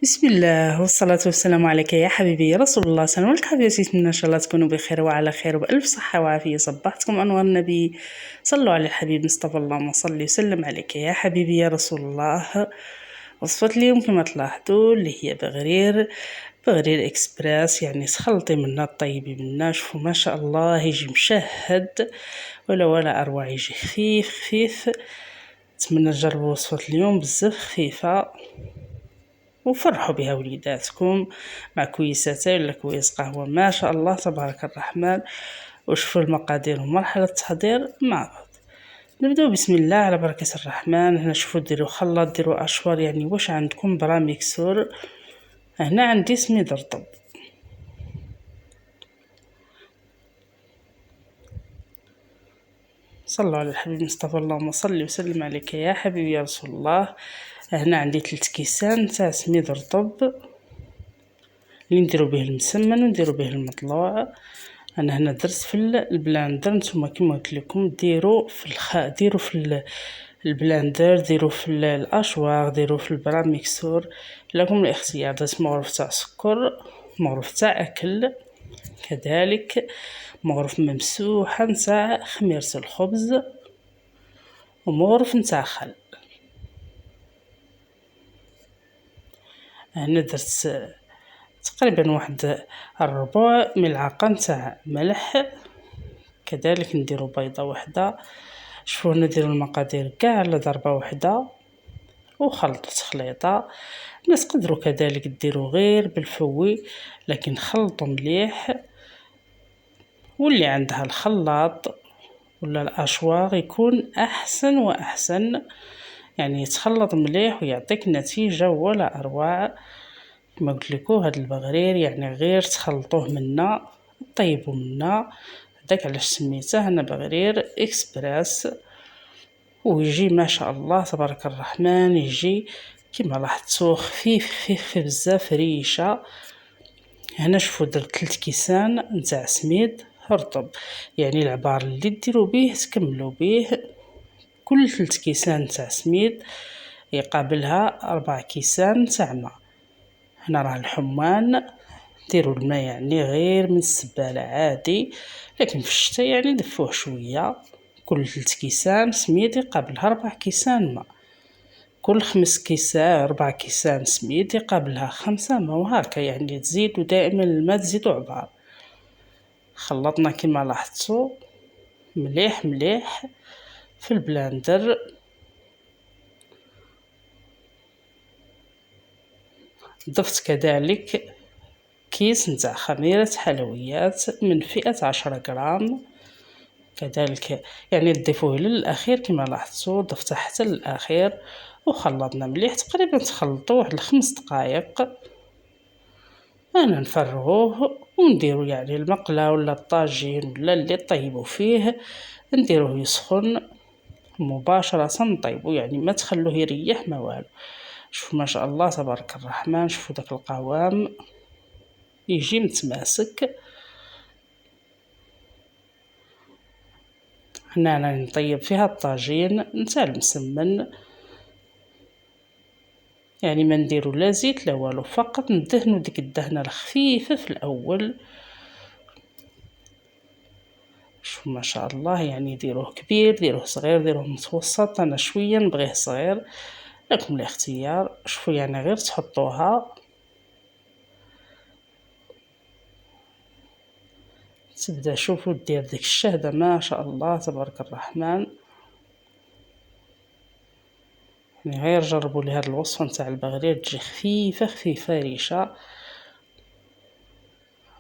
بسم الله والصلاة والسلام عليك يا حبيبي يا رسول الله. سلام عليك حبيبتي، نتمنى ان شاء الله تكونوا بخير وعلى خير وبألف صحة وعافية. صبحتكم أنوار النبي، صلوا على الحبيب مصطفى، اللهم صل وسلم عليك يا حبيبي يا رسول الله. وصفة اليوم كما تلاحظوا اللي هي بغرير اكسبريس، يعني تخلطي منها طيبي منها. شوفوا ما شاء الله يجي مشهد ولا اروع، يجي خفيف خفيف. نتمنى تجربوا وصفة اليوم، بزاف خفيفة وفرحوا بها وليداتكم مع كويساتين ولا كويس قهوة. ما شاء الله تبارك الرحمن. وشوفوا المقادير ومرحلة التحضير مع بعض. نبداو بسم الله على بركة الرحمن. هنا شوفوا ديروا خلاط، ديروا اشوار، يعني واش عندكم برا ميكسور. هنا عندي سميد رطب، صلوا على الحبيب مصطفى، اللهم صل وسلم عليك يا حبيبي يا رسول الله. هنا عندي 3 كيسان تاع سميد رطب اللي نديرو به المسمن ونديرو به المطلوع. انا هنا درت في البلاندر، نتوما كيما قلت لكم ديروا ديروا في البلاندر، ديروا في الاشواغ، ديروا في البرا ميكسور، لكم الاختيار. درت مغرف تاع سكر، مغرف تاع اكل، كذلك مغرف ممسوحه نتاع خميره الخبز، ومغرف نتاع خل. هنا درت تقريبا واحد الربع ملعقه نتاع ملح، كذلك نديرو بيضه وحده. شوفوا نديرو المقادير كاع على ضربه وحده وخلطوا تخليطه. الناس تقدروا كذلك ديروا غير بالفوي، لكن خلطوا مليح. واللي عندها الخلاط ولا الاشواغ يكون احسن واحسن، يعني يتخلط مليح ويعطيك نتيجه ولا اروع. كما قلت لكم هاد البغرير يعني غير تخلطوه منا طيبوا منا، هذاك علاش سميته انا بغرير اكسبريس. ويجي ما شاء الله تبارك الرحمن، يجي كما لاحظتوا خفيف خفيف بزاف ريشه. هنا شوفوا درت 3 كيسان نتاع سميد رطب، يعني العبار اللي ديروا به تكملوا به. كل 3 كيسان تاع سميد يقابلها 4 كيسان تاع ماء. هنا راه الحمان، ديروا الماء يعني غير من السبالة عادي، لكن في الشتاء يعني دفوه شوية. كل 3 كيسان سميد يقابلها 4 كيسان ماء، كل 5 كيسان 4 كيسان سميد يقابلها 5 ماء، وهكا يعني تزيدوا دائما الماء، تزيدوا عبار. خلطنا كما لاحظتوا مليح مليح في البلاندر. ضفت كذلك كيس نتاع خميرة حلويات من فئة 10 غرام، كذلك يعني تضيفوه للأخير كما لاحظتوا. ضفته حتى للأخير وخلطنا مليح، تقريبا تخلطوه واحد 5 دقائق. أنا نفرغوه ونديرو يعني المقلة ولا الطاجين ولا اللي طيبوا فيه، نديروه يسخن مباشرة نطيبو، يعني ما تخلوه يريح ما والو. شوفوا ما شاء الله تبارك الرحمن، شوفوا داك القوام يجي متماسك. هنا أنا نطيب فيها الطاجين نتاع المسمن، يعني ما نديرو لا زيت لا والو، فقط ندهنو ديك الدهنه الخفيفه في الاول. شوف ما شاء الله، يعني ديروه كبير ديروه صغير ديروه متوسط، انا شويه نبغيه صغير، لكم الاختيار. شوفوا يعني غير تحطوها تبدا، شوفوا دير ديك الشهده ما شاء الله تبارك الرحمن. يعني غير جربوا لي هاد الوصفه نتاع البغرير، تجي خفيفه خفيفه ريشه.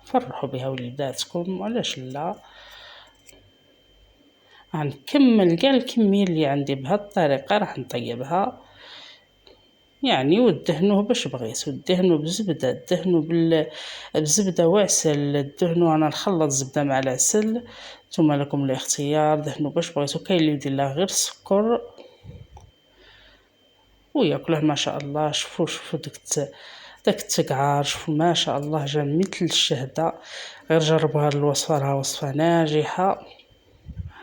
فرحوا بها وليداتكم وعلاش لا. غنكمل كاع الكميه اللي عندي بهاد الطريقه، راح نطيبها يعني. ودهنوه باش بغيتو، دهنوه بزبده، دهنوه بزبده وعسل، دهنوه انا نخلط زبده مع العسل، نتوما لكم الاختيار. دهنوه باش بغيتو، كاين اللي يدير لها غير السكر وياكله ما شاء الله. شوفوا داك التقعار، شوفوا ما شاء الله جا مثل الشهده. غير جربوا هاد الوصفه، راه وصفه ناجحه.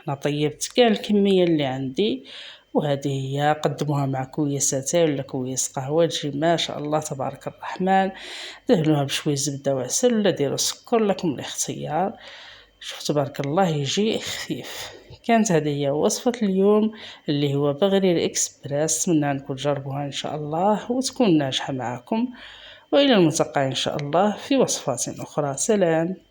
انا طيبت كاع الكميه اللي عندي وهذه هي قدموها مع كويس اتاي ولا كويس قهوة، تجي ما شاء الله تبارك الرحمن. دهنوها بشوية زبدة وعسل ولا ديروا سكر، لكم الاختيار. شوف تبارك الله يجي خفيف. كانت هذه هي وصفة اليوم اللي هو بغرير اكسبريس، نتمنى انكم تجربوها ان شاء الله وتكون ناجحة معكم، والى الملتقى ان شاء الله في وصفات اخرى. سلام.